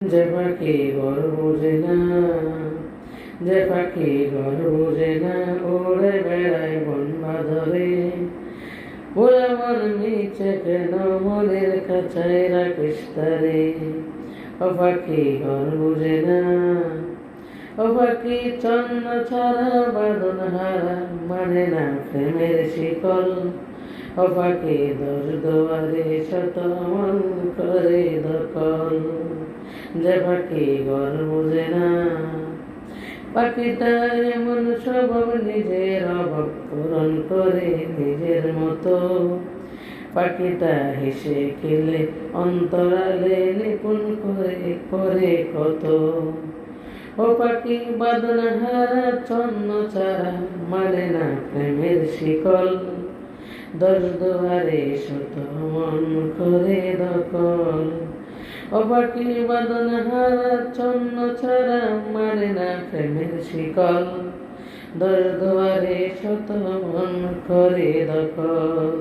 যে পাখি ঘর বোঝে না, যে পাখি ঘর বোঝে না, ওড়ে বেড়ায় বন বাঁধরে। ওরা মন নিচে কেন মনের কাছায় রাখিস তারে। ও পাখি ঘর বোঝে না, ও পাখি চন্ন ছাড়া বাঁধন হারা, মানে না প্রেমের শিকল। ও পাখি দর দুয়ারে শত মন করে দখল। যে পাখি ঘর বোঝে না, পাখিটা এমন স্বভাব নিজের অভাব পূরণ করে নিজের মতো। পাখিটা হেসে খেলে অন্তরালে নিপুণ করে করে কত। ও পাখি বাঁধন হারা ছন্ন ছাড়া, মানে না প্রেমের শিকল। দশ দুয়ারে শত মন করে দখল। ও পাখি বাঁধন হারা ছন্ন ছাড়া, মানে না প্রেমের শিকল। দশ দুয়ারে শত মন করে দখল।